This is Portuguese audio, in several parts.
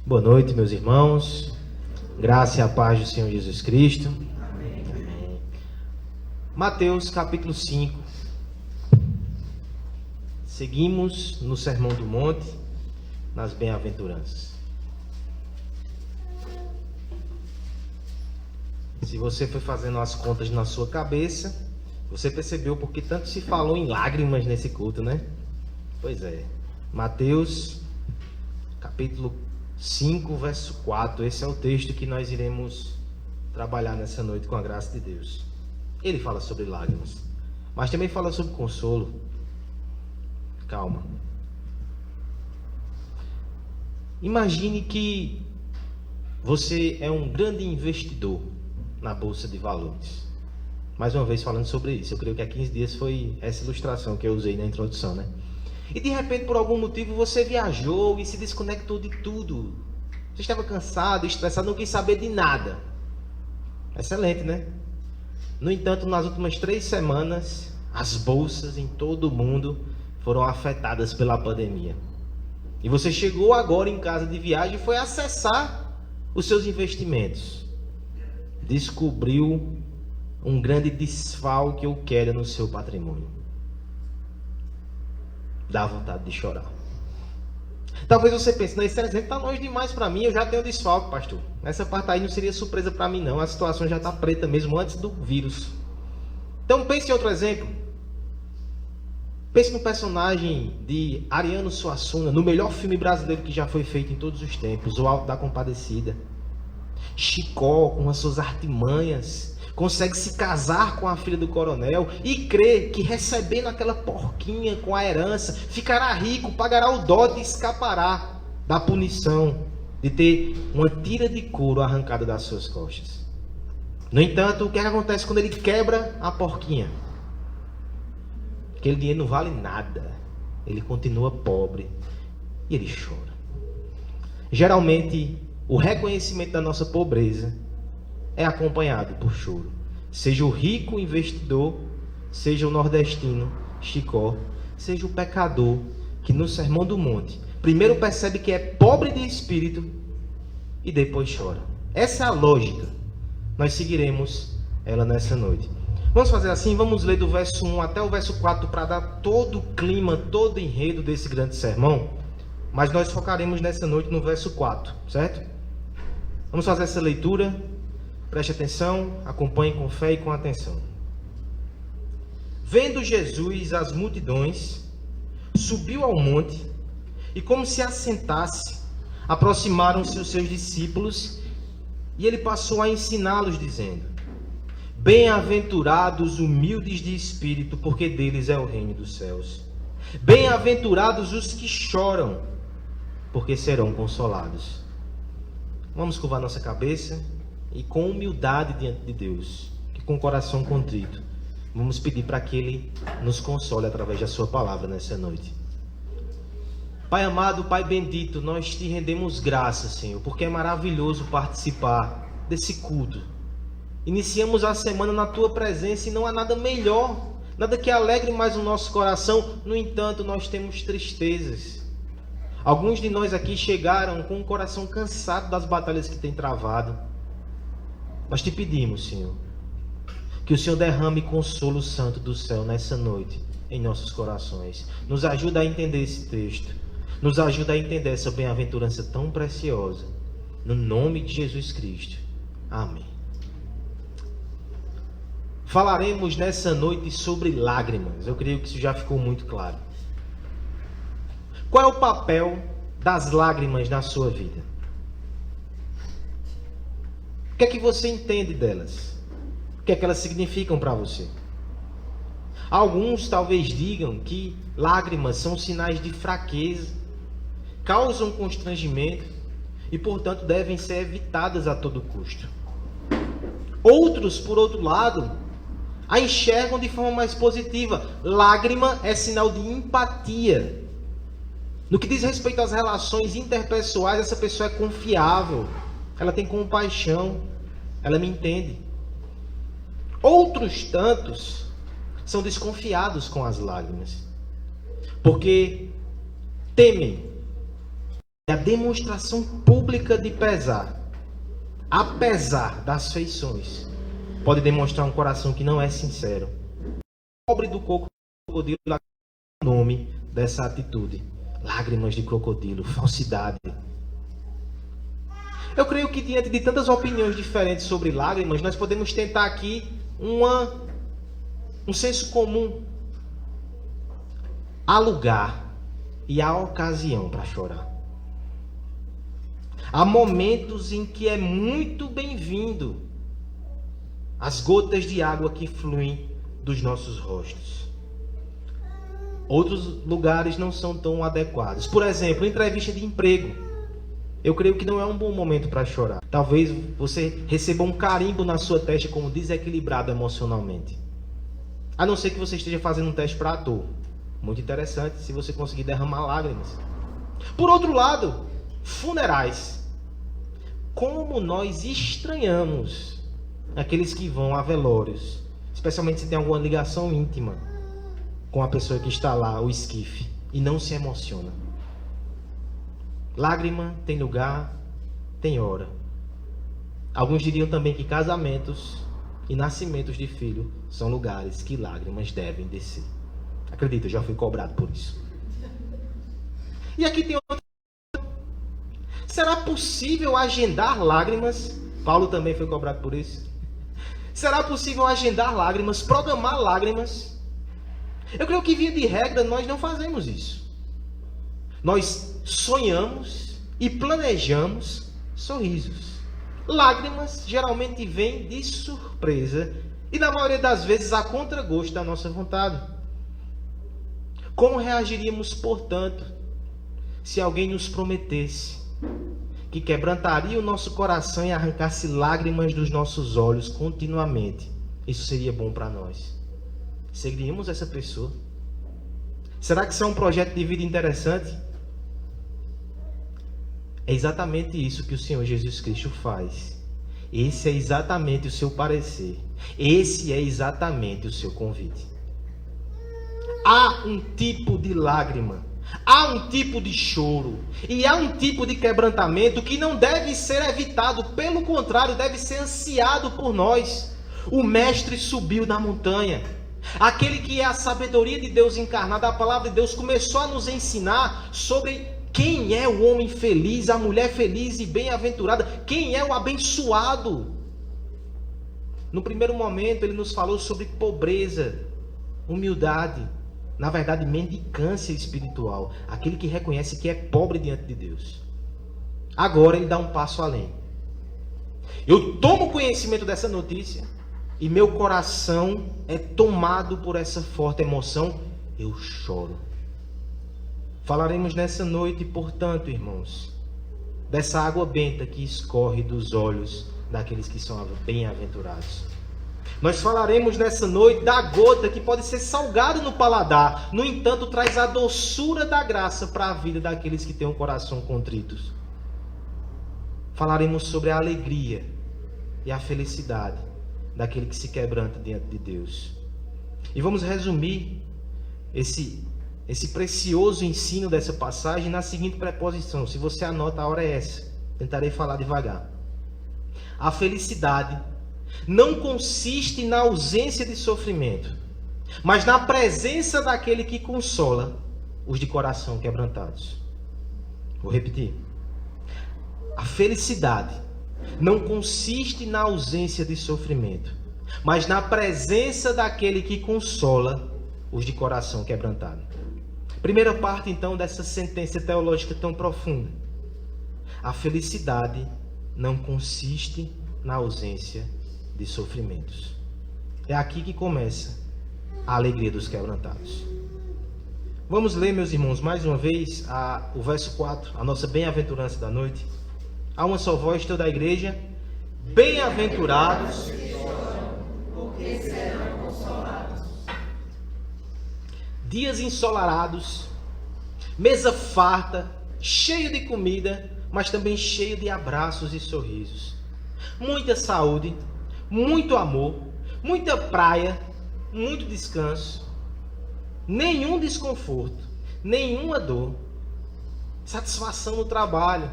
Boa noite, meus irmãos. Graça e a paz do Senhor Jesus Cristo. Amém. Mateus capítulo 5. Seguimos no Sermão do Monte, nas bem-aventuranças. Se você foi fazendo as contas na sua cabeça, você percebeu porque tanto se falou em lágrimas nesse culto, né? Pois é. Mateus capítulo 5, verso 4. Esse é o texto que nós iremos trabalhar nessa noite com a graça de Deus. Ele fala sobre lágrimas, mas também fala sobre consolo. Calma. Imagine que você é um grande investidor na Bolsa de Valores. Mais uma vez falando sobre isso. Eu creio que há 15 dias foi essa ilustração que eu usei na introdução, né? E de repente, por algum motivo, você viajou e se desconectou de tudo. Você estava cansado, estressado, não quis saber de nada. Excelente, né? No entanto, nas últimas 3 semanas, as bolsas em todo o mundo foram afetadas pela pandemia. E você chegou agora em casa de viagem e foi acessar os seus investimentos. Descobriu um grande desfalque ou queda no seu patrimônio. Dá vontade de chorar. Talvez você pense, não, esse exemplo está longe demais para mim, eu já tenho desfalque, pastor. Essa parte aí não seria surpresa para mim não, a situação já está preta mesmo antes do vírus. Então pense em outro exemplo. Pense no personagem de Ariano Suassuna, no melhor filme brasileiro que já foi feito em todos os tempos, O Alto da Compadecida. Chicó, com as suas artimanhas, consegue se casar com a filha do coronel e crê que recebendo aquela porquinha com a herança, ficará rico, pagará o dote e escapará da punição de ter uma tira de couro arrancada das suas costas. No entanto, o que acontece quando ele quebra a porquinha? Aquele dinheiro não vale nada. Ele continua pobre e ele chora. Geralmente, o reconhecimento da nossa pobreza é acompanhado por choro. Seja o rico investidor, seja o nordestino Chicó, seja o pecador que no Sermão do Monte primeiro percebe que é pobre de espírito e depois chora. Essa é a lógica. Nós seguiremos ela nessa noite. Vamos fazer assim, vamos ler do verso 1 até o verso 4 para dar todo o clima, todo o enredo desse grande sermão. Mas nós focaremos nessa noite no verso 4, certo? Vamos fazer essa leitura. Preste atenção, acompanhe com fé e com atenção. Vendo Jesus as multidões, subiu ao monte e, como se assentasse, aproximaram-se os seus discípulos e ele passou a ensiná-los, dizendo: Bem-aventurados humildes de espírito, porque deles é o reino dos céus. Bem-aventurados os que choram, porque serão consolados. Vamos curvar nossa cabeça e com humildade diante de Deus, e com o coração contrito, vamos pedir para que Ele nos console através da sua palavra nessa noite. Pai amado, Pai bendito, nós te rendemos graças, Senhor, porque é maravilhoso participar desse culto. Iniciamos a semana na tua presença e não há nada melhor, nada que alegre mais o nosso coração. No entanto, nós temos tristezas. Alguns de nós aqui chegaram com o coração cansado das batalhas que tem travado. Mas te pedimos, Senhor, que o Senhor derrame consolo santo do céu nessa noite em nossos corações. Nos ajuda a entender esse texto. Nos ajuda a entender essa bem-aventurança tão preciosa. No nome de Jesus Cristo. Amém. Falaremos nessa noite sobre lágrimas. Eu creio que isso já ficou muito claro. Qual é o papel das lágrimas na sua vida? O que é que você entende delas? O que é que elas significam para você? Alguns talvez digam que lágrimas são sinais de fraqueza, causam constrangimento e, portanto, devem ser evitadas a todo custo. Outros, por outro lado, a enxergam de forma mais positiva. Lágrima é sinal de empatia. No que diz respeito às relações interpessoais, essa pessoa é confiável, ela tem compaixão, ela me entende. Outros tantos são desconfiados com as lágrimas, porque temem a demonstração pública de pesar, apesar das feições, pode demonstrar um coração que não é sincero. Pobre do crocodilo é o nome dessa atitude. Lágrimas de crocodilo, falsidade. Eu creio que diante de tantas opiniões diferentes sobre lágrimas, nós podemos tentar aqui um senso comum. Há lugar e há ocasião para chorar. Há momentos em que é muito bem-vindo as gotas de água que fluem dos nossos rostos. Outros lugares não são tão adequados. Por exemplo, entrevista de emprego. Eu creio que não é um bom momento para chorar. Talvez você receba um carimbo na sua testa como desequilibrado emocionalmente. A não ser que você esteja fazendo um teste para ator. Muito interessante se você conseguir derramar lágrimas. Por outro lado, funerais. Como nós estranhamos aqueles que vão a velórios, especialmente se tem alguma ligação íntima com a pessoa que está lá, o esquife, e não se emociona. Lágrima tem lugar, tem hora. Alguns diriam também que casamentos e nascimentos de filho são lugares que lágrimas devem descer. Acredito, eu já fui cobrado por isso. E aqui tem outra. Será possível agendar lágrimas? Paulo também foi cobrado por isso. Será possível agendar lágrimas, programar lágrimas? Eu creio que, via de regra, nós não fazemos isso. Nós sonhamos e planejamos sorrisos. Lágrimas geralmente vêm de surpresa e, na maioria das vezes, a contragosto da nossa vontade. Como reagiríamos, portanto, se alguém nos prometesse que quebrantaria o nosso coração e arrancasse lágrimas dos nossos olhos continuamente? Isso seria bom para nós. Seguiríamos essa pessoa? Será que isso é um projeto de vida interessante? É exatamente isso que o Senhor Jesus Cristo faz. Esse é exatamente o seu parecer. Esse é exatamente o seu convite. Há um tipo de lágrima, há um tipo de choro e há um tipo de quebrantamento que não deve ser evitado, pelo contrário, deve ser ansiado por nós. O Mestre subiu da montanha. Aquele que é a sabedoria de Deus encarnada, a palavra de Deus, começou a nos ensinar sobre quem é o homem feliz, a mulher feliz e bem-aventurada, quem é o abençoado. No primeiro momento ele nos falou sobre pobreza, humildade, na verdade mendicância espiritual, aquele que reconhece que é pobre diante de Deus. Agora ele dá um passo além. Eu tomo conhecimento dessa notícia e meu coração é tomado por essa forte emoção, eu choro. Falaremos nessa noite, portanto, irmãos, dessa água benta que escorre dos olhos daqueles que são bem-aventurados. Nós falaremos nessa noite da gota que pode ser salgada no paladar, no entanto, traz a doçura da graça para a vida daqueles que têm um coração contritos. Falaremos sobre a alegria e a felicidade daquele que se quebranta diante de Deus. E vamos resumir esse precioso ensino dessa passagem na seguinte preposição. Se você anota, a hora é essa. Tentarei falar devagar. A felicidade não consiste na ausência de sofrimento, mas na presença daquele que consola os de coração quebrantados. Vou repetir. A felicidade não consiste na ausência de sofrimento, mas na presença daquele que consola os de coração quebrantado. Primeira parte, então, dessa sentença teológica tão profunda. A felicidade não consiste na ausência de sofrimentos. É aqui que começa a alegria dos quebrantados. Vamos ler, meus irmãos, mais uma vez o verso 4, a nossa bem-aventurança da noite. Há uma só voz, toda a igreja. Bem-aventurados, porque serão consolados. Dias ensolarados, mesa farta, cheio de comida, mas também cheio de abraços e sorrisos. Muita saúde, muito amor, muita praia, muito descanso, nenhum desconforto, nenhuma dor. satisfação no trabalho,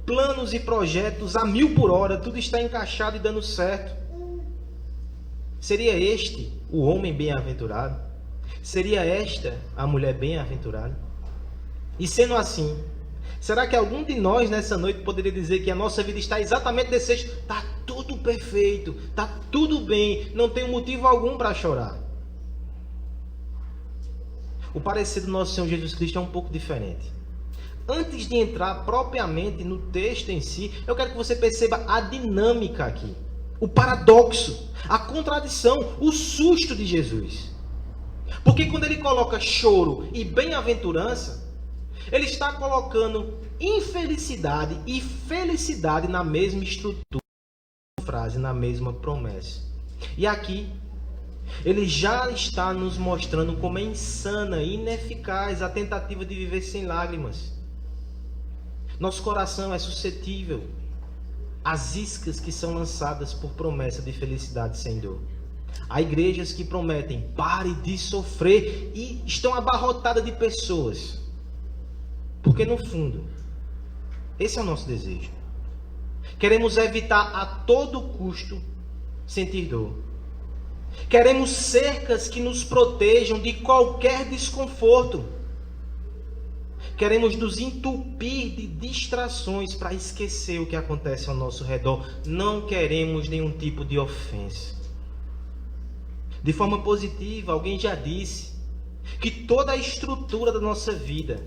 planos e projetos a 1000 por hora, tudo está encaixado e dando certo. Seria este o homem bem-aventurado? Seria esta a mulher bem-aventurada? E sendo assim, será que algum de nós nessa noite poderia dizer que a nossa vida está exatamente desse jeito? Está tudo perfeito, está tudo bem, não tem motivo algum para chorar. O parecer do nosso Senhor Jesus Cristo é um pouco diferente. Antes de entrar propriamente no texto em si, eu quero que você perceba a dinâmica aqui, o paradoxo, a contradição, o susto de Jesus. Porque quando ele coloca choro e bem-aventurança, ele está colocando infelicidade e felicidade na mesma estrutura, frase, na mesma promessa. E aqui, ele já está nos mostrando como é insana e ineficaz a tentativa de viver sem lágrimas. Nosso coração é suscetível às iscas que são lançadas por promessa de felicidade sem dor. Há igrejas que prometem, pare de sofrer, e estão abarrotadas de pessoas. Porque no fundo, esse é o nosso desejo. Queremos evitar a todo custo sentir dor. Queremos cercas que nos protejam de qualquer desconforto. Queremos nos entupir de distrações para esquecer o que acontece ao nosso redor. Não queremos nenhum tipo de ofensa. De forma positiva, alguém já disse que toda a estrutura da nossa vida,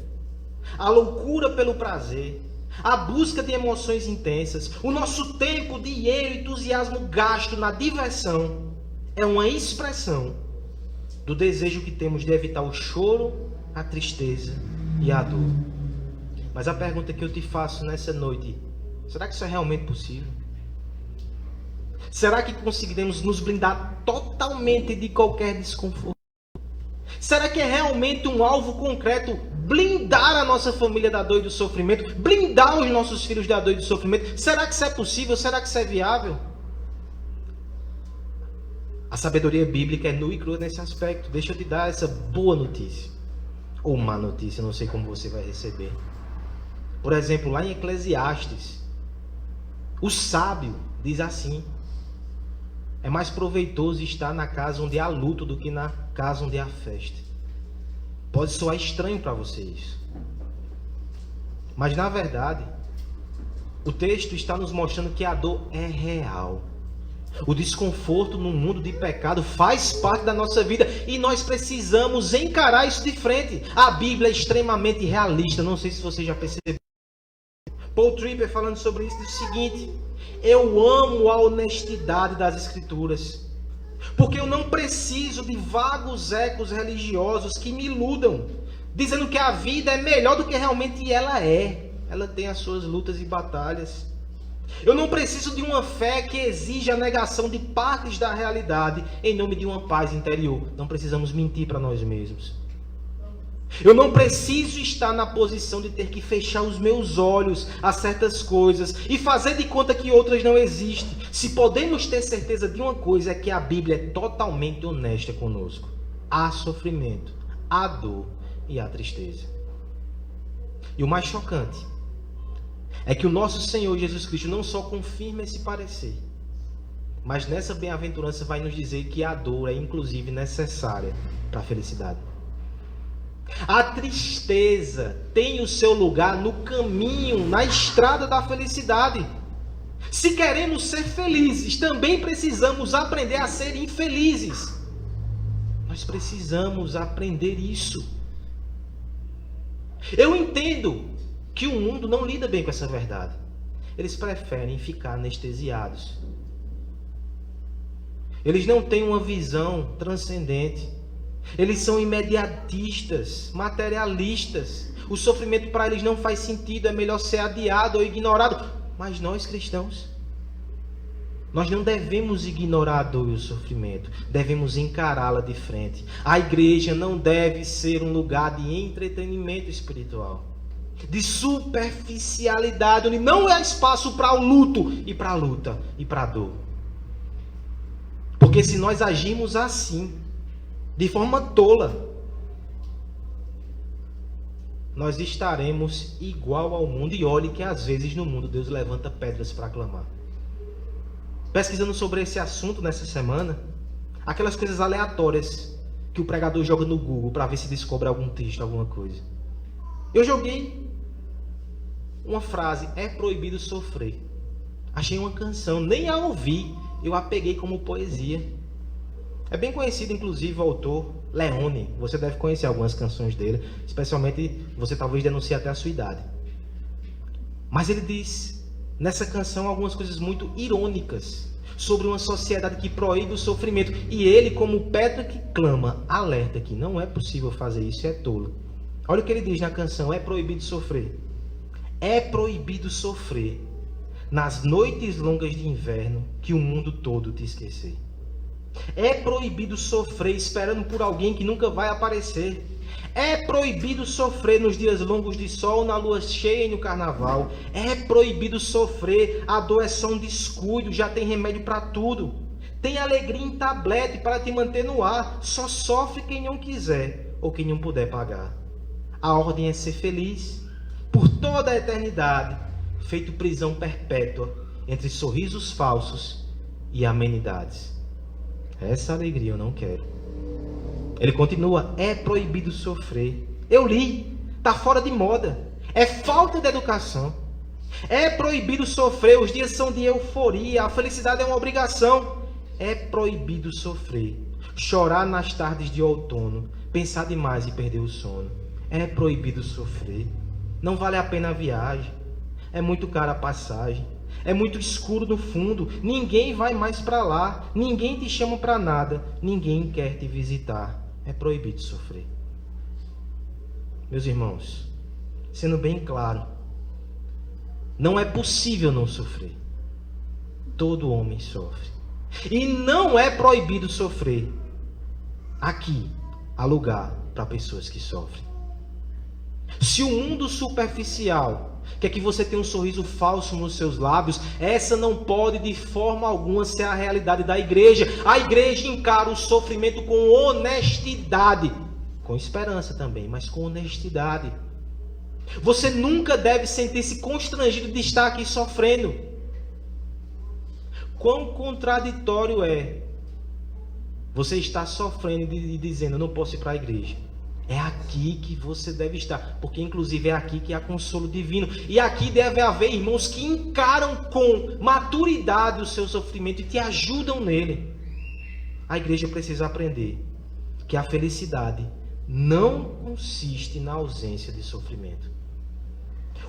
a loucura pelo prazer, a busca de emoções intensas, o nosso tempo, dinheiro e entusiasmo gasto na diversão, é uma expressão do desejo que temos de evitar o choro, a tristeza e a dor. Mas a pergunta que eu te faço nessa noite, será que isso é realmente possível? Será que conseguiremos nos blindar totalmente de qualquer desconforto? Será que é realmente um alvo concreto blindar a nossa família da dor e do sofrimento? Blindar os nossos filhos da dor e do sofrimento? Será que isso é possível? Será que isso é viável? A sabedoria bíblica é nua e crua nesse aspecto. Deixa eu te dar essa boa notícia. Ou má notícia, não sei como você vai receber. Por exemplo, lá em Eclesiastes, o sábio diz assim: é mais proveitoso estar na casa onde há luto do que na casa onde há festa. Pode soar estranho para você isso. Mas na verdade, o texto está nos mostrando que a dor é real. O desconforto no mundo de pecado faz parte da nossa vida e nós precisamos encarar isso de frente. A Bíblia é extremamente realista, não sei se você já percebeu. Paul Tripp, falando sobre isso, diz o seguinte: eu amo a honestidade das Escrituras, porque eu não preciso de vagos ecos religiosos que me iludam, dizendo que a vida é melhor do que realmente ela é. Ela tem as suas lutas e batalhas. Eu não preciso de uma fé que exija a negação de partes da realidade em nome de uma paz interior. Não precisamos mentir para nós mesmos. Eu não preciso estar na posição de ter que fechar os meus olhos a certas coisas e fazer de conta que outras não existem. Se podemos ter certeza de uma coisa, é que a Bíblia é totalmente honesta conosco. Há sofrimento, há dor e há tristeza. E o mais chocante é que o nosso Senhor Jesus Cristo não só confirma esse parecer, mas nessa bem-aventurança vai nos dizer que a dor é inclusive necessária para a felicidade. A tristeza tem o seu lugar no caminho, na estrada da felicidade. Se queremos ser felizes, também precisamos aprender a ser infelizes. Nós precisamos aprender isso. Eu entendo que o mundo não lida bem com essa verdade. Eles preferem ficar anestesiados. Eles não têm uma visão transcendente. Eles são imediatistas, materialistas. O sofrimento para eles não faz sentido, é melhor ser adiado ou ignorado. Mas nós cristãos, nós não devemos ignorar a dor e o sofrimento. Devemos encará-la de frente. A igreja não deve ser um lugar de entretenimento espiritual, de superficialidade, onde não há espaço para o luto e para a luta e para a dor. Porque se nós agimos assim, de forma tola, nós estaremos igual ao mundo. E olhe que às vezes no mundo Deus levanta pedras para clamar. Pesquisando sobre esse assunto nessa semana, aquelas coisas aleatórias que o pregador joga no Google para ver se descobre algum texto, alguma coisa. Eu joguei uma frase: é proibido sofrer. Achei uma canção, nem a ouvi, eu a peguei como poesia. É bem conhecido, inclusive, o autor Leone. Você deve conhecer algumas canções dele, especialmente você talvez denuncie até a sua idade. Mas ele diz nessa canção algumas coisas muito irônicas sobre uma sociedade que proíbe o sofrimento. E ele, como pedra que clama, alerta que não é possível fazer isso, é tolo. Olha o que ele diz na canção: é proibido sofrer. É proibido sofrer nas noites longas de inverno que o mundo todo te esquecer. É proibido sofrer esperando por alguém que nunca vai aparecer. É proibido sofrer nos dias longos de sol, na lua cheia e no carnaval. É proibido sofrer, a dor é só um descuido, já tem remédio para tudo. Tem alegria em tablete para te manter no ar. Só sofre quem não quiser ou quem não puder pagar. A ordem é ser feliz por toda a eternidade, feito prisão perpétua entre sorrisos falsos e amenidades. Essa alegria eu não quero. Ele continua: é proibido sofrer. Eu li, está fora de moda. É falta de educação. É proibido sofrer, os dias são de euforia, a felicidade é uma obrigação. É proibido sofrer, chorar nas tardes de outono, pensar demais e perder o sono. É proibido sofrer. Não vale a pena a viagem. É muito cara a passagem. É muito escuro no fundo. Ninguém vai mais para lá. Ninguém te chama para nada. Ninguém quer te visitar. É proibido sofrer. Meus irmãos, sendo bem claro, não é possível não sofrer. Todo homem sofre. E não é proibido sofrer. Aqui há lugar para pessoas que sofrem. Se o mundo superficial quer que você tenha um sorriso falso nos seus lábios, essa não pode de forma alguma ser a realidade da igreja. A igreja encara o sofrimento com honestidade, com esperança também, mas com honestidade. Você nunca deve sentir-se constrangido de estar aqui sofrendo. Quão contraditório é você estar sofrendo e dizendo: eu não posso ir para a igreja. É aqui que você deve estar, porque inclusive é aqui que há consolo divino. E aqui deve haver irmãos que encaram com maturidade o seu sofrimento e te ajudam nele. A igreja precisa aprender que a felicidade não consiste na ausência de sofrimento.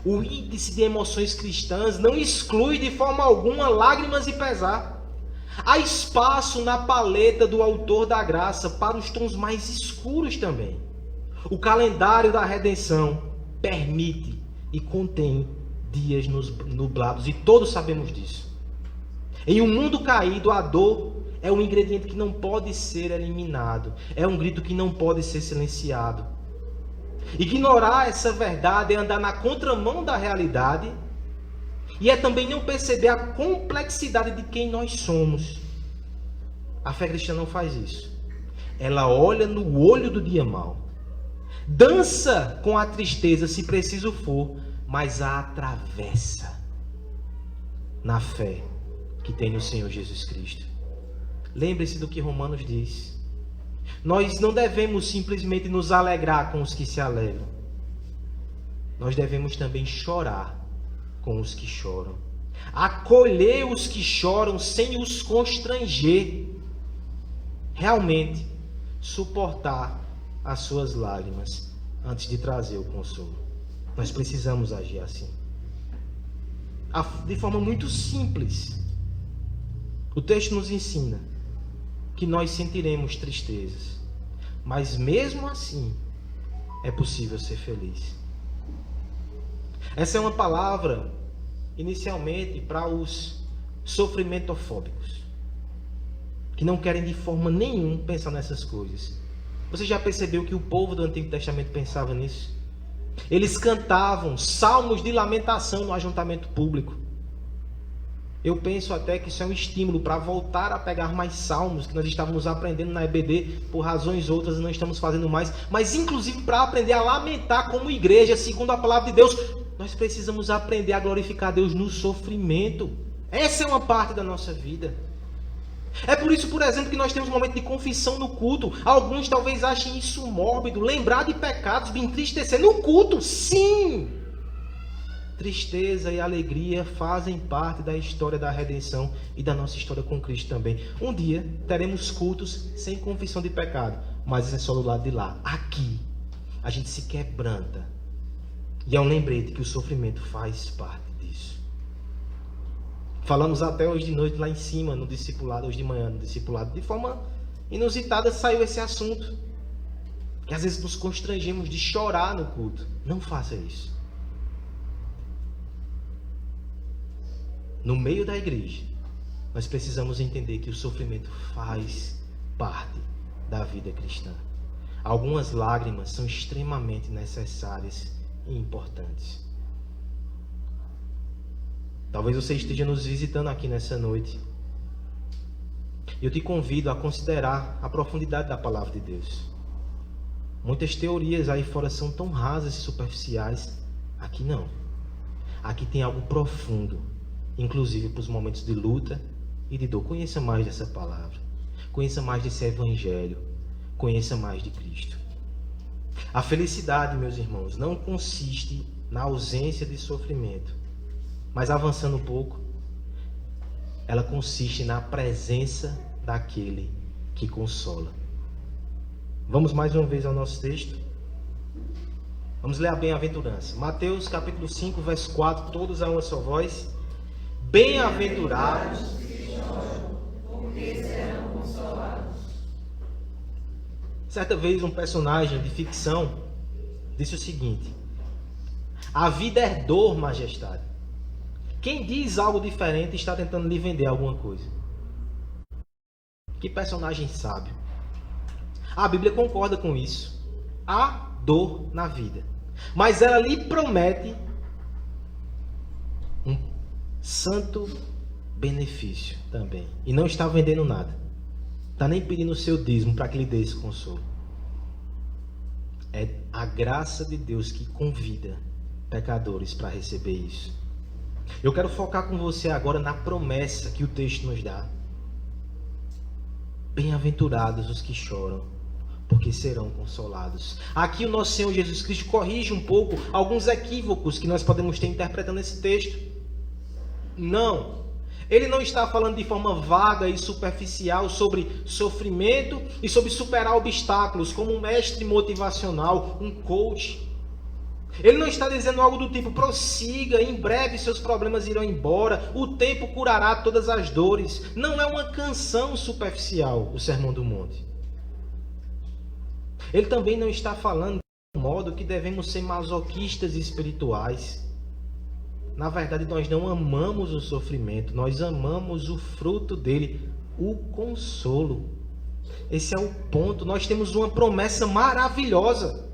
O índice de emoções cristãs não exclui de forma alguma lágrimas e pesar. Há espaço na paleta do autor da graça para os tons mais escuros também. O calendário da redenção permite e contém dias nublados, e todos sabemos disso. Em um mundo caído, a dor é um ingrediente que não pode ser eliminado, é um grito que não pode ser silenciado. Ignorar essa verdade é andar na contramão da realidade, e é também não perceber a complexidade de quem nós somos. A fé cristã não faz isso. Ela olha no olho do dia mau. Dança com a tristeza se preciso for, mas a atravessa na fé que tem no Senhor Jesus Cristo. Lembre-se do que Romanos diz. Nós não devemos simplesmente nos alegrar com os que se alegram. Nós devemos também chorar com os que choram. Acolher os que choram sem os constranger. Realmente suportar as suas lágrimas antes de trazer o consolo. Nós precisamos agir assim. De forma muito simples. O texto nos ensina que nós sentiremos tristezas, mas mesmo assim é possível ser feliz. Essa é uma palavra inicialmente para os sofrimentofóbicos, que não querem de forma nenhuma pensar nessas coisas. Você já percebeu que o povo do Antigo Testamento pensava nisso? Eles cantavam salmos de lamentação no ajuntamento público. Eu penso até que isso é um estímulo para voltar a pegar mais salmos que nós estávamos aprendendo na EBD, por razões outras não estamos fazendo mais, mas inclusive para aprender a lamentar como igreja, segundo a palavra de Deus. Nós precisamos aprender a glorificar Deus no sofrimento. Essa é uma parte da nossa vida. É por isso, por exemplo, que nós temos um momento de confissão no culto. Alguns talvez achem isso mórbido, lembrar de pecados, me entristecer no culto, sim! Tristeza e alegria fazem parte da história da redenção e da nossa história com Cristo também. Um dia teremos cultos sem confissão de pecado, mas isso é só do lado de lá. Aqui, a gente se quebranta. E é um lembrete que o sofrimento faz parte disso. Falamos até hoje de noite lá em cima, no discipulado, hoje de manhã no discipulado, de forma inusitada saiu esse assunto. Que às vezes nos constrangemos de chorar no culto. Não faça isso. No meio da igreja, nós precisamos entender que o sofrimento faz parte da vida cristã. Algumas lágrimas são extremamente necessárias e importantes. Talvez você esteja nos visitando aqui nessa noite. Eu te convido a considerar a profundidade da palavra de Deus. Muitas teorias aí fora são tão rasas e superficiais. Aqui não. Aqui tem algo profundo. Inclusive para os momentos de luta e de dor. Conheça mais dessa palavra. Conheça mais desse evangelho. Conheça mais de Cristo. A felicidade, meus irmãos, não consiste na ausência de sofrimento. Mas avançando um pouco, ela consiste na presença daquele que consola. Vamos mais uma vez ao nosso texto. Vamos ler a bem-aventurança. Mateus capítulo 5, verso 4, todos a uma só voz. Bem-aventurados, porque serão consolados. Certa vez um personagem de ficção disse o seguinte: a vida é dor, majestade. Quem diz algo diferente está tentando lhe vender alguma coisa. Que personagem sábio. A Bíblia concorda com isso. Há dor na vida, mas ela lhe promete um santo benefício também. E não está vendendo nada. Está nem pedindo o seu dízimo para que lhe dê esse consolo. É a graça de Deus que convida pecadores para receber isso. Eu quero focar com você agora na promessa que o texto nos dá. Bem-aventurados os que choram, porque serão consolados. Aqui o nosso Senhor Jesus Cristo corrige um pouco alguns equívocos que nós podemos ter interpretando esse texto. Não, ele não está falando de forma vaga e superficial sobre sofrimento e sobre superar obstáculos, como um mestre motivacional, um coach. Ele não está dizendo algo do tipo: prossiga, em breve seus problemas irão embora, o tempo curará todas as dores. Não é uma canção superficial o Sermão do Monte. Ele também não está falando de modo que devemos ser masoquistas espirituais. Na verdade, nós não amamos o sofrimento, nós amamos o fruto dele, o consolo. Esse é o ponto. Nós temos uma promessa maravilhosa.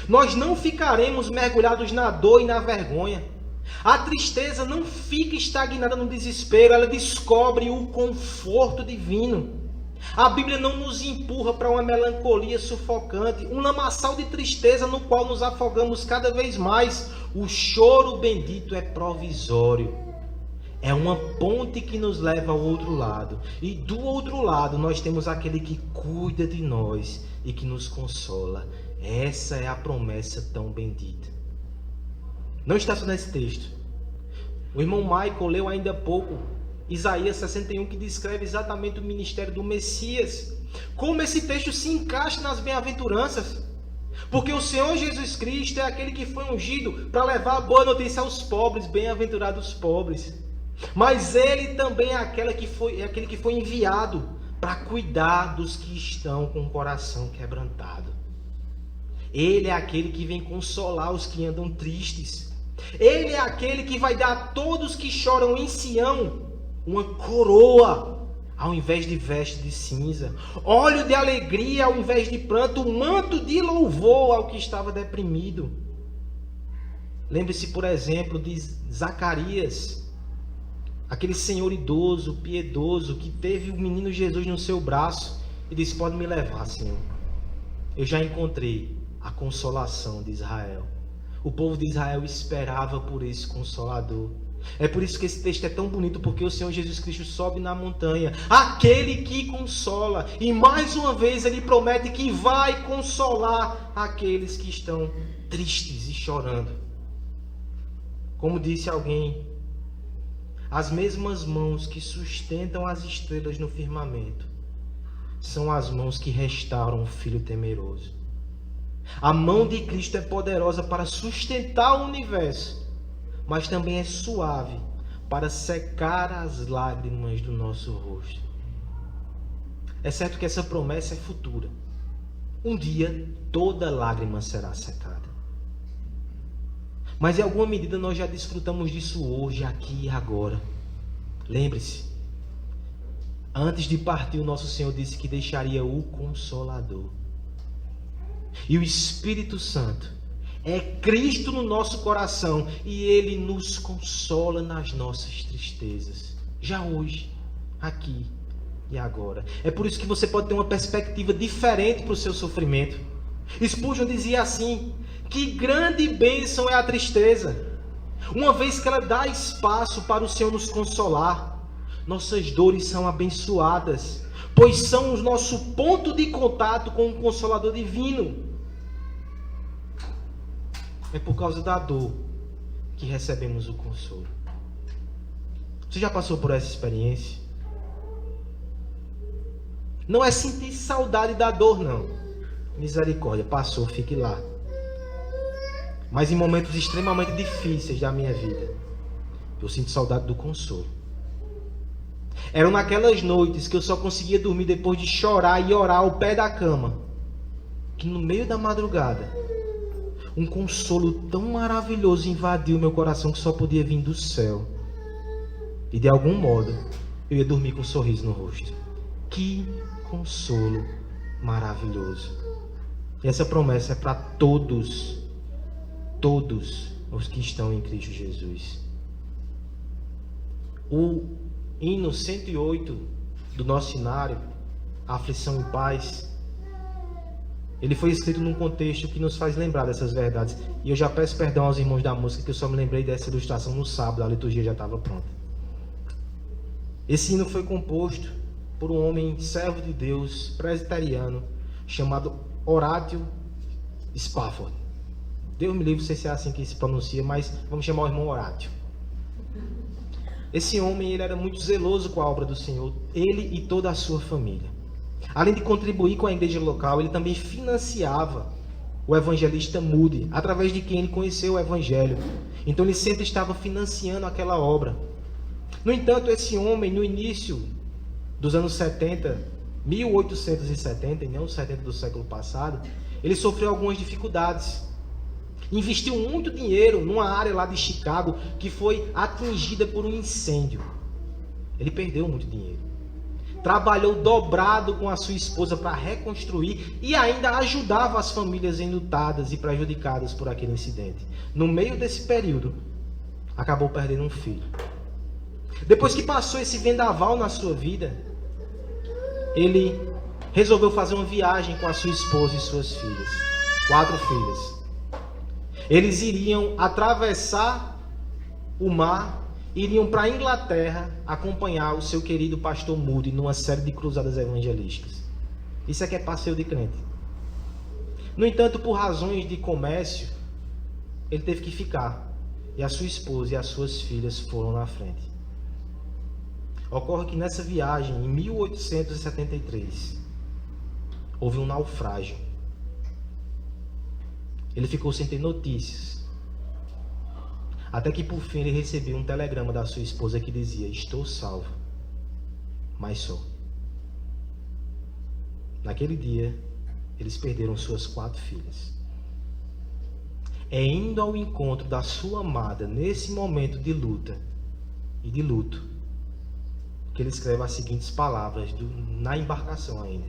Nós não ficaremos mergulhados na dor e na vergonha. A tristeza não fica estagnada no desespero, ela descobre o conforto divino. A Bíblia não nos empurra para uma melancolia sufocante, um lamaçal de tristeza no qual nos afogamos cada vez mais. O choro bendito é provisório. É uma ponte que nos leva ao outro lado. E do outro lado nós temos aquele que cuida de nós e que nos consola. Essa é a promessa tão bendita. Não está só nesse texto. O irmão Michael leu ainda há pouco Isaías 61, que descreve exatamente o ministério do Messias. Como esse texto se encaixa nas bem-aventuranças. Porque o Senhor Jesus Cristo é aquele que foi ungido para levar a boa notícia aos pobres, bem-aventurados os pobres. Mas ele também é aquele que foi enviado para cuidar dos que estão com o coração quebrantado. Ele é aquele que vem consolar os que andam tristes. Ele é aquele que vai dar a todos que choram em Sião uma coroa ao invés de veste de cinza, óleo de alegria ao invés de pranto, um manto de louvor ao que estava deprimido. Lembre-se, por exemplo, de Zacarias, aquele senhor idoso, piedoso, que teve o menino Jesus no seu braço e disse: pode me levar, Senhor. Eu já encontrei a consolação de Israel. O povo de Israel esperava por esse Consolador. É por isso que esse texto é tão bonito, porque o Senhor Jesus Cristo sobe na montanha, aquele que consola, e mais uma vez ele promete que vai consolar aqueles que estão tristes e chorando. Como disse alguém, as mesmas mãos que sustentam as estrelas no firmamento são as mãos que restauram o filho temeroso. A mão de Cristo é poderosa para sustentar o universo, mas também é suave para secar as lágrimas do nosso rosto. É certo que essa promessa é futura. Um dia toda lágrima será secada. Mas em alguma medida nós já desfrutamos disso hoje, aqui e agora. Lembre-se, antes de partir o nosso Senhor disse que deixaria o Consolador. E o Espírito Santo é Cristo no nosso coração e Ele nos consola nas nossas tristezas, já hoje, aqui e agora. É por isso que você pode ter uma perspectiva diferente para o seu sofrimento. Spurgeon dizia assim: que grande bênção é a tristeza, uma vez que ela dá espaço para o Senhor nos consolar. Nossas dores são abençoadas, pois são o nosso ponto de contato com o Consolador divino. É por causa da dor que recebemos o consolo. Você já passou por essa experiência? Não é sentir saudade da dor, não. Misericórdia, passou, fique lá. Mas em momentos extremamente difíceis da minha vida, eu sinto saudade do consolo. Eram naquelas noites que eu só conseguia dormir depois de chorar e orar ao pé da cama, que no meio da madrugada, um consolo tão maravilhoso invadiu meu coração que só podia vir do céu. E de algum modo, eu ia dormir com um sorriso no rosto. Que consolo maravilhoso. E essa promessa é para todos os que estão em Cristo Jesus. O hino 108 do nosso cenário, Aflição e Paz, ele foi escrito num contexto que nos faz lembrar dessas verdades. E eu já peço perdão aos irmãos da música, que eu só me lembrei dessa ilustração no sábado, a liturgia já estava pronta. Esse hino foi composto por um homem servo de Deus, presbiteriano, chamado Horatio Spafford. Deus me livre, não sei se é assim que se pronuncia, mas vamos chamar o irmão Horatio. Esse homem, ele era muito zeloso com a obra do Senhor, ele e toda a sua família. Além de contribuir com a igreja local, ele também financiava o evangelista Moody, através de quem ele conheceu o evangelho. Então ele sempre estava financiando aquela obra. No entanto, esse homem, no início dos anos 70, 1870, e não 70 do século passado, ele sofreu algumas dificuldades. Investiu muito dinheiro numa área lá de Chicago que foi atingida por um incêndio. Ele perdeu muito dinheiro. Trabalhou dobrado com a sua esposa para reconstruir e ainda ajudava as famílias enlutadas e prejudicadas por aquele incidente. No meio desse período, acabou perdendo um filho. Depois que passou esse vendaval na sua vida, ele resolveu fazer uma viagem com a sua esposa e suas filhas. 4 filhas. Eles iriam atravessar o mar, iriam para a Inglaterra acompanhar o seu querido pastor Moody numa série de cruzadas evangelísticas. Isso é que é passeio de crente. No entanto, por razões de comércio, ele teve que ficar. E a sua esposa e as suas filhas foram na frente. Ocorre que nessa viagem, em 1873, houve um naufrágio. Ele ficou sem ter notícias. Até que por fim ele recebeu um telegrama da sua esposa que dizia: estou salvo, mas só. Naquele dia, eles perderam suas 4 filhas. É indo ao encontro da sua amada, nesse momento de luta e de luto, que ele escreve as seguintes palavras na embarcação ainda: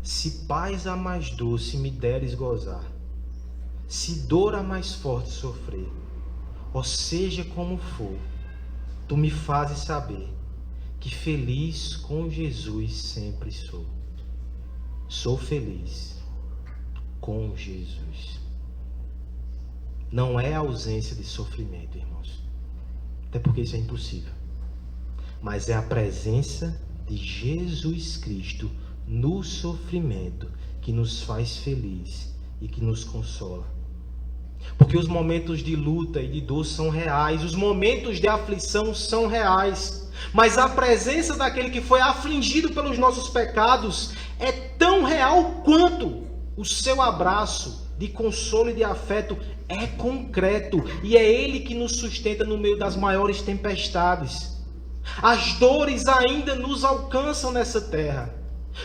se paz a mais doce me deres gozar, se dor a mais forte sofrer, ou seja como for, Tu me fazes saber que feliz com Jesus sempre sou. Sou feliz com Jesus. Não é a ausência de sofrimento, irmãos. Até porque isso é impossível. Mas é a presença de Jesus Cristo no sofrimento que nos faz feliz e que nos consola. Porque os momentos de luta e de dor são reais, os momentos de aflição são reais, mas a presença daquele que foi afligido pelos nossos pecados é tão real quanto o seu abraço de consolo e de afeto é concreto, e é ele que nos sustenta no meio das maiores tempestades. As dores ainda nos alcançam nessa terra,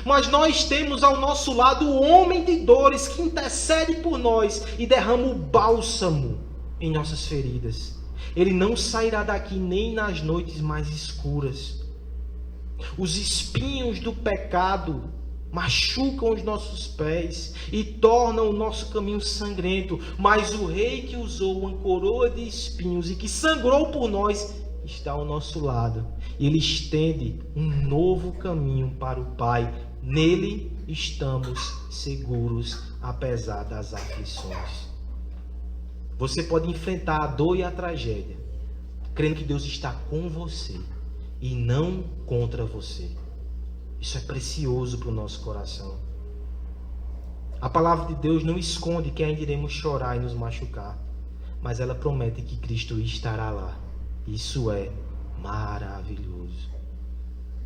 mas nós temos ao nosso lado o homem de dores que intercede por nós e derrama o bálsamo em nossas feridas. Ele não sairá daqui nem nas noites mais escuras. Os espinhos do pecado machucam os nossos pés e tornam o nosso caminho sangrento, mas o rei que usou uma coroa de espinhos e que sangrou por nós está ao nosso lado. E ele estende um novo caminho para o Pai. Nele estamos seguros, apesar das aflições. Você pode enfrentar a dor e a tragédia, crendo que Deus está com você e não contra você. Isso é precioso para o nosso coração. A palavra de Deus não esconde que ainda iremos chorar e nos machucar, mas ela promete que Cristo estará lá. Isso é maravilhoso.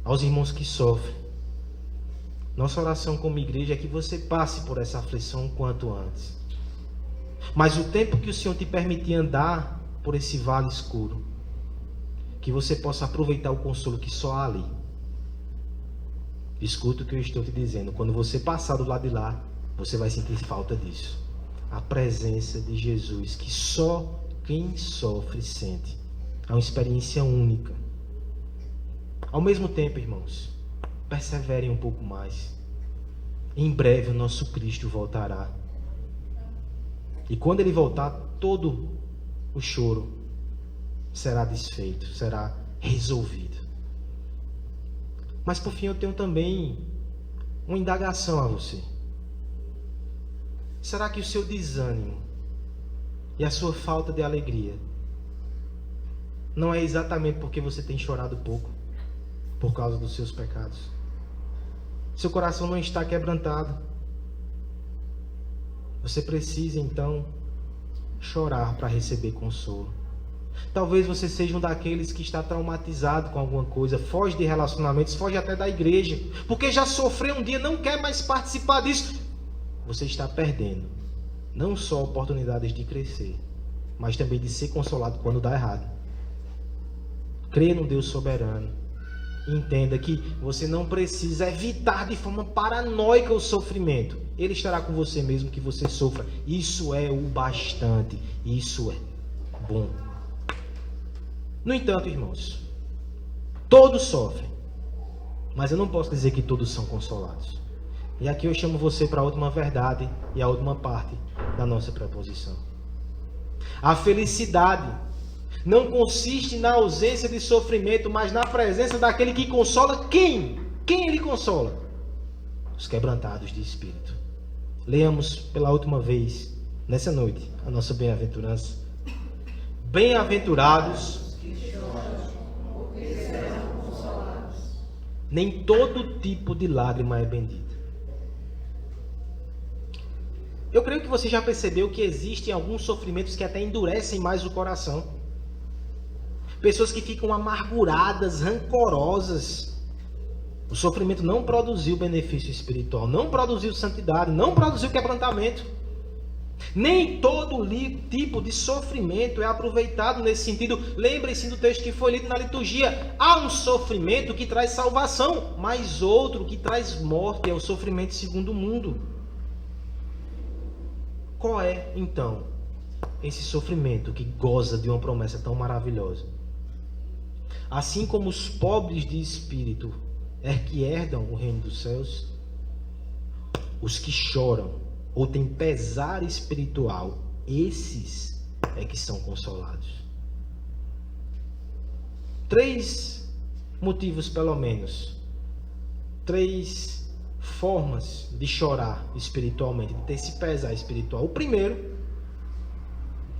Aos irmãos que sofrem, nossa oração como igreja é que você passe por essa aflição o quanto antes. Mas o tempo que o Senhor te permitir andar por esse vale escuro, que você possa aproveitar o consolo que só há ali. Escuta o que eu estou te dizendo. Quando você passar do lado de lá, você vai sentir falta disso. A presença de Jesus, que só quem sofre sente. É uma experiência única. Ao mesmo tempo, irmãos, perseverem um pouco mais. Em breve o nosso Cristo voltará. E quando ele voltar, todo o choro será desfeito, será resolvido. Mas por fim eu tenho também uma indagação a você. Será que o seu desânimo e a sua falta de alegria não é exatamente porque você tem chorado pouco por causa dos seus pecados? Seu coração não está quebrantado. Você precisa então chorar para receber consolo. Talvez você seja um daqueles que está traumatizado com alguma coisa, foge de relacionamentos, foge até da igreja, porque já sofreu um dia, não quer mais participar disso. Você está perdendo não só oportunidades de crescer, mas também de ser consolado quando dá errado. Creia no Deus soberano. Entenda que você não precisa evitar de forma paranoica o sofrimento. Ele estará com você mesmo que você sofra. Isso é o bastante. Isso é bom. No entanto, irmãos, todos sofrem, mas eu não posso dizer que todos são consolados. E aqui eu chamo você para a última verdade e a última parte da nossa preposição. A felicidade não consiste na ausência de sofrimento, mas na presença daquele que consola quem? Quem ele consola? Os quebrantados de espírito. Leamos pela última vez, nessa noite, a nossa bem-aventurança. Bem-aventurados, porque serão consolados. Nem todo tipo de lágrima é bendita. Eu creio que você já percebeu que existem alguns sofrimentos que até endurecem mais o coração. Pessoas que ficam amarguradas, rancorosas. O sofrimento não produziu benefício espiritual, não produziu santidade, não produziu quebrantamento. Nem todo tipo de sofrimento é aproveitado nesse sentido. Lembre-se do texto que foi lido na liturgia. Há um sofrimento que traz salvação, mas outro que traz morte, é o sofrimento segundo o mundo. Qual é, então, esse sofrimento que goza de uma promessa tão maravilhosa? Assim como os pobres de espírito que herdam o reino dos céus, os que choram ou têm pesar espiritual, esses é que são consolados. 3 motivos, pelo menos. 3 formas de chorar espiritualmente, de ter esse pesar espiritual. O primeiro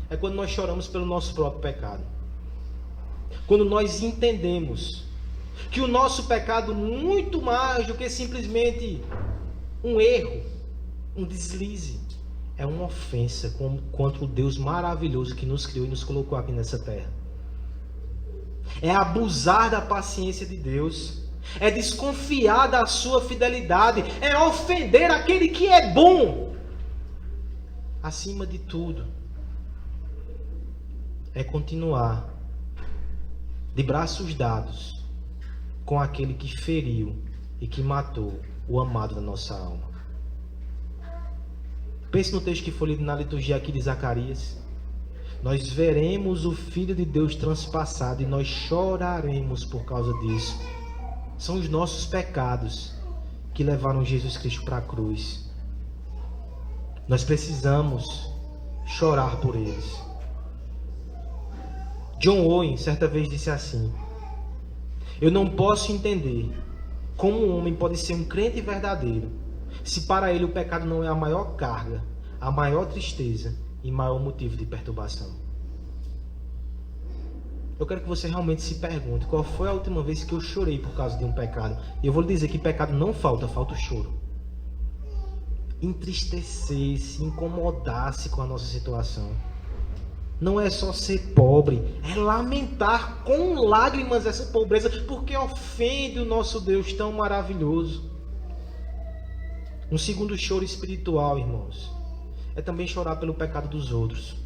é quando nós choramos pelo nosso próprio pecado. Quando nós entendemos que o nosso pecado, muito mais do que simplesmente um erro, um deslize, é uma ofensa contra o Deus maravilhoso que nos criou e nos colocou aqui nessa terra. É abusar da paciência de Deus, é desconfiar da sua fidelidade, é ofender aquele que é bom. Acima de tudo, é continuar de braços dados com aquele que feriu e que matou o amado da nossa alma. Pense no texto que foi lido na liturgia aqui de Zacarias. Nós veremos o Filho de Deus transpassado e nós choraremos por causa disso. São os nossos pecados que levaram Jesus Cristo para a cruz. Nós precisamos chorar por eles. John Owen certa vez disse assim: eu não posso entender como um homem pode ser um crente verdadeiro se para ele o pecado não é a maior carga, a maior tristeza e maior motivo de perturbação. Eu quero que você realmente se pergunte: qual foi a última vez que eu chorei por causa de um pecado? E eu vou lhe dizer que pecado não falta, falta o choro. Entristecer-se, incomodar-se com a nossa situação. Não é só ser pobre, é lamentar com lágrimas essa pobreza, porque ofende o nosso Deus tão maravilhoso. Um segundo choro espiritual, irmãos, é também chorar pelo pecado dos outros.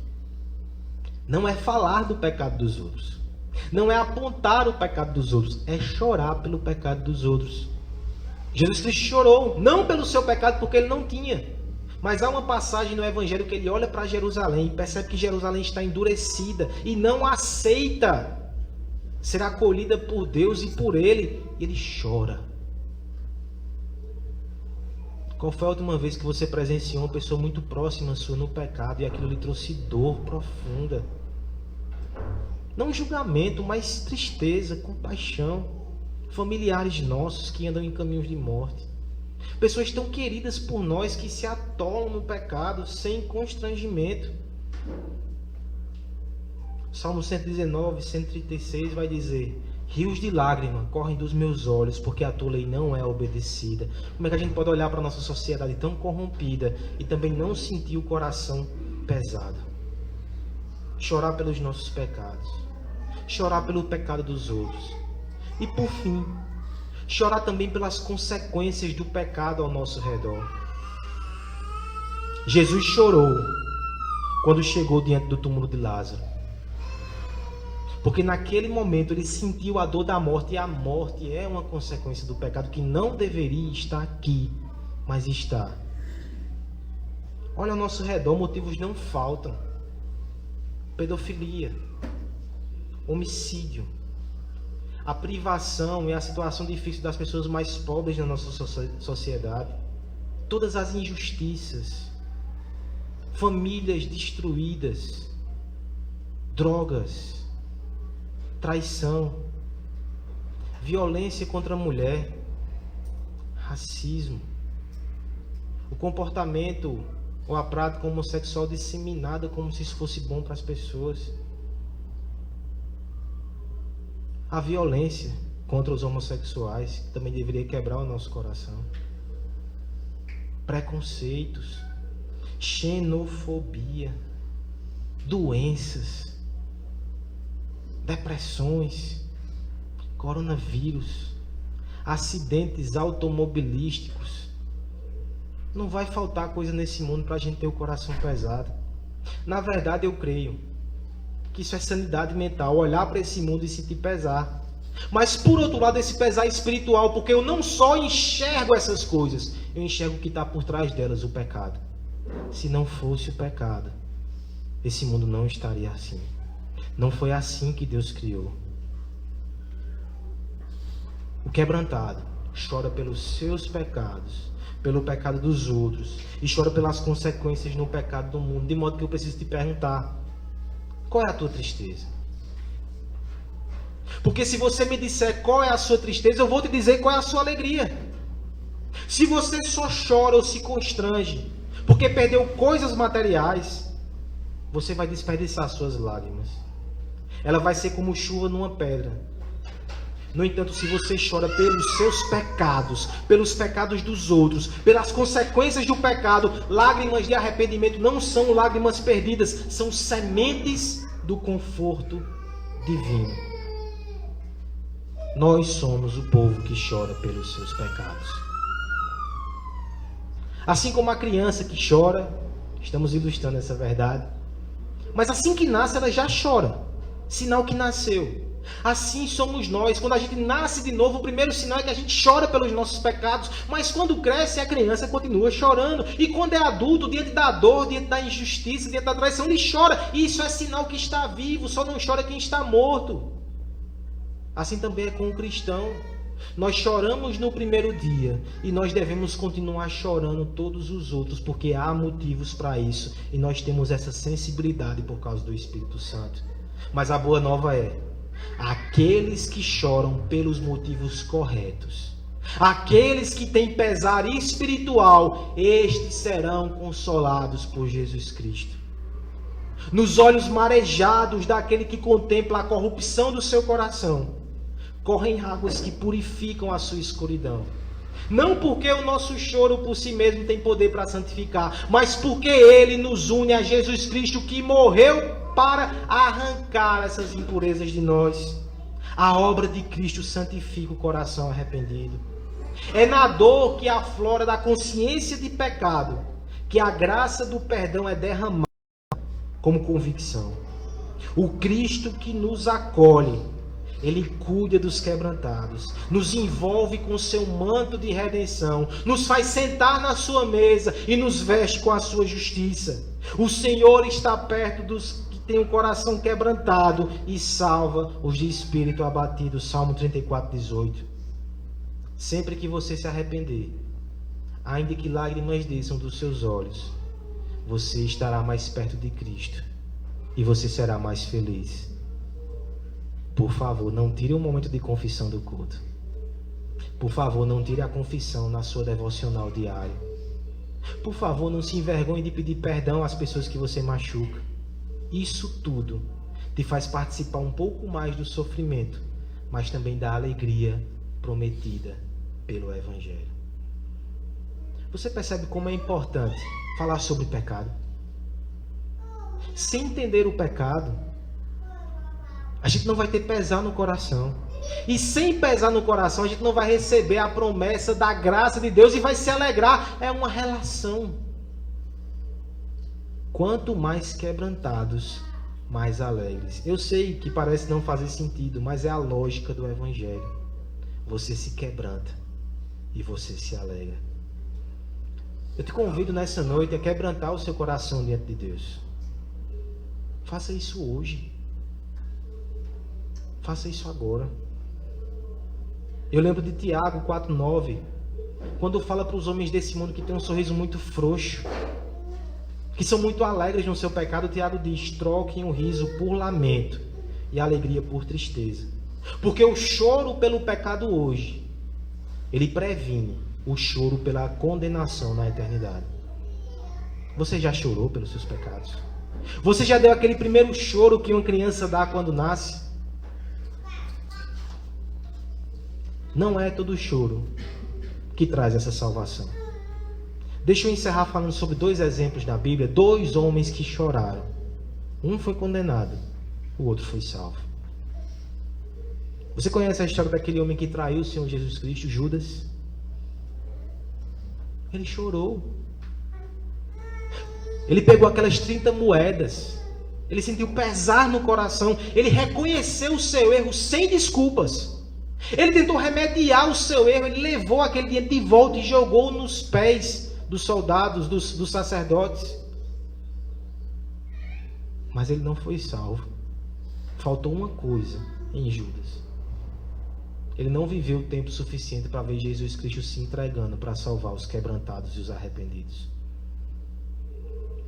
Não é falar do pecado dos outros, não é apontar o pecado dos outros, é chorar pelo pecado dos outros. Jesus Cristo chorou, não pelo seu pecado, porque ele não tinha. Mas há uma passagem no Evangelho que ele olha para Jerusalém e percebe que Jerusalém está endurecida e não aceita ser acolhida por Deus e por ele. E ele chora. Qual foi a última vez que você presenciou uma pessoa muito próxima sua no pecado e aquilo lhe trouxe dor profunda? Não julgamento, mas tristeza, compaixão. Familiares nossos que andam em caminhos de morte. Pessoas tão queridas por nós que se atolam no pecado sem constrangimento. Salmo 119, 136 vai dizer: rios de lágrima correm dos meus olhos, porque a tua lei não é obedecida. Como é que a gente pode olhar para a nossa sociedade tão corrompida e também não sentir o coração pesado? Chorar pelos nossos pecados. Chorar pelo pecado dos outros. E por fim, chorar também pelas consequências do pecado ao nosso redor. Jesus chorou quando chegou diante do túmulo de Lázaro. Porque naquele momento ele sentiu a dor da morte, e a morte é uma consequência do pecado que não deveria estar aqui, mas está. Olha ao nosso redor, motivos não faltam. Pedofilia, homicídio, a privação e a situação difícil das pessoas mais pobres na nossa sociedade, todas as injustiças, famílias destruídas, drogas, traição, violência contra a mulher, racismo, o comportamento ou a prática homossexual disseminada como se isso fosse bom para as pessoas, a violência contra os homossexuais, que também deveria quebrar o nosso coração, preconceitos, xenofobia, doenças, depressões, coronavírus, acidentes automobilísticos. Não vai faltar coisa nesse mundo para a gente ter o coração pesado. Na verdade, eu creio que isso é sanidade mental, olhar para esse mundo e sentir pesar. Mas por outro lado, esse pesar espiritual, porque eu não só enxergo essas coisas, eu enxergo o que está por trás delas, o pecado. Se não fosse o pecado, esse mundo não estaria assim. Não foi assim que Deus criou. O quebrantado chora pelos seus pecados, pelo pecado dos outros, e chora pelas consequências no pecado do mundo. De modo que eu preciso te perguntar: qual é a tua tristeza? Porque se você me disser qual é a sua tristeza, eu vou te dizer qual é a sua alegria. Se você só chora ou se constrange porque perdeu coisas materiais, você vai desperdiçar suas lágrimas. Ela vai ser como chuva numa pedra. No entanto, se você chora pelos seus pecados, pelos pecados dos outros, pelas consequências do pecado, lágrimas de arrependimento não são lágrimas perdidas, são sementes do conforto divino. Nós somos o povo que chora pelos seus pecados. Assim como a criança que chora, estamos ilustrando essa verdade, mas assim que nasce ela já chora, sinal que nasceu. Assim somos nós. Quando a gente nasce de novo, o primeiro sinal é que a gente chora pelos nossos pecados. Mas quando cresce, a criança continua chorando. E quando é adulto, diante da dor, diante da injustiça, diante da traição, ele chora. E isso é sinal que está vivo. Só não chora quem está morto. Assim também é com o cristão. Nós choramos no primeiro dia. E nós devemos continuar chorando todos os outros. Porque há motivos para isso. E nós temos essa sensibilidade por causa do Espírito Santo. Mas a boa nova é: aqueles que choram pelos motivos corretos, aqueles que têm pesar espiritual, estes serão consolados por Jesus Cristo. Nos olhos marejados daquele que contempla a corrupção do seu coração, correm águas que purificam a sua escuridão. Não porque o nosso choro por si mesmo tem poder para santificar, mas porque ele nos une a Jesus Cristo, que morreu para arrancar essas impurezas de nós. A obra de Cristo santifica o coração arrependido. É na dor que aflora da consciência de pecado que a graça do perdão é derramada como convicção. O Cristo que nos acolhe, ele cuida dos quebrantados, nos envolve com seu manto de redenção, nos faz sentar na sua mesa e nos veste com a sua justiça. O Senhor está perto dos que têm o coração quebrantado e salva os de espírito abatido. Salmo 34, 18. Sempre que você se arrepender, ainda que lágrimas desçam dos seus olhos, você estará mais perto de Cristo e você será mais feliz. Por favor, não tire um momento de confissão do culto. Por favor, não tire a confissão na sua devocional diária. Por favor, não se envergonhe de pedir perdão às pessoas que você machuca. Isso tudo te faz participar um pouco mais do sofrimento, mas também da alegria prometida pelo Evangelho. Você percebe como é importante falar sobre pecado? Sem entender o pecado, a gente não vai ter pesar no coração. E sem pesar no coração, a gente não vai receber a promessa da graça de Deus e vai se alegrar. É uma relação. Quanto mais quebrantados, mais alegres. Eu sei que parece não fazer sentido, mas é a lógica do Evangelho. Você se quebranta e você se alegra. Eu te convido nessa noite a quebrantar o seu coração diante de Deus. Faça isso hoje. Faça isso agora. Eu lembro de Tiago 4,9, quando fala para os homens desse mundo que tem um sorriso muito frouxo, que são muito alegres no seu pecado. Tiago diz: troquem o riso por lamento e a alegria por tristeza. Porque o choro pelo pecado hoje, ele previne o choro pela condenação na eternidade. Você já chorou pelos seus pecados? Você já deu aquele primeiro choro que uma criança dá quando nasce? Não é todo choro que traz essa salvação. Deixa eu encerrar falando sobre 2 exemplos da Bíblia. 2 homens que choraram. Um foi condenado, o outro foi salvo. Você conhece a história daquele homem que traiu o Senhor Jesus Cristo, Judas? Ele chorou. Ele pegou aquelas 30 moedas. Ele sentiu pesar no coração. Ele reconheceu o seu erro sem desculpas. Ele tentou remediar o seu erro. Ele levou aquele dinheiro de volta e jogou nos pés dos soldados, dos sacerdotes. Mas ele não foi salvo. Faltou uma coisa em Judas. Ele não viveu o tempo suficiente para ver Jesus Cristo se entregando para salvar os quebrantados e os arrependidos.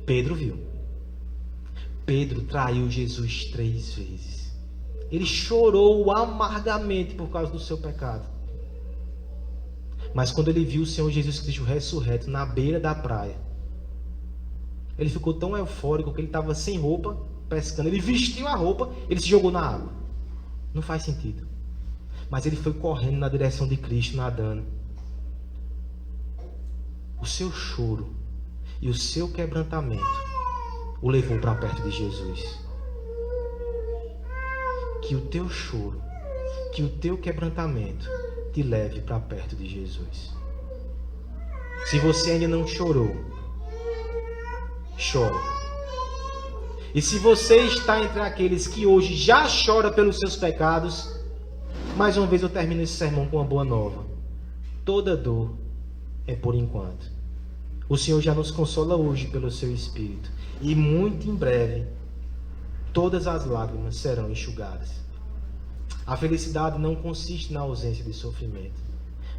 Pedro viu. Pedro traiu Jesus 3 vezes. Ele chorou amargamente por causa do seu pecado. Mas quando ele viu o Senhor Jesus Cristo ressurreto na beira da praia, ele ficou tão eufórico que ele estava sem roupa, pescando. Ele vestiu a roupa, ele se jogou na água. Não faz sentido. Mas ele foi correndo na direção de Cristo, nadando. O seu choro e o seu quebrantamento o levou para perto de Jesus. Que o teu choro, que o teu quebrantamento te leve para perto de Jesus. Se você ainda não chorou, chore. E se você está entre aqueles que hoje já chora pelos seus pecados, mais uma vez eu termino esse sermão com uma boa nova. Toda dor é por enquanto. O Senhor já nos consola hoje pelo seu Espírito. E muito em breve, todas as lágrimas serão enxugadas. A felicidade não consiste na ausência de sofrimento,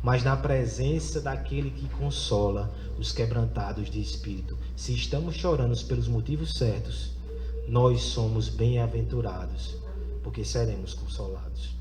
mas na presença daquele que consola os quebrantados de espírito. Se estamos chorando pelos motivos certos, nós somos bem-aventurados, porque seremos consolados.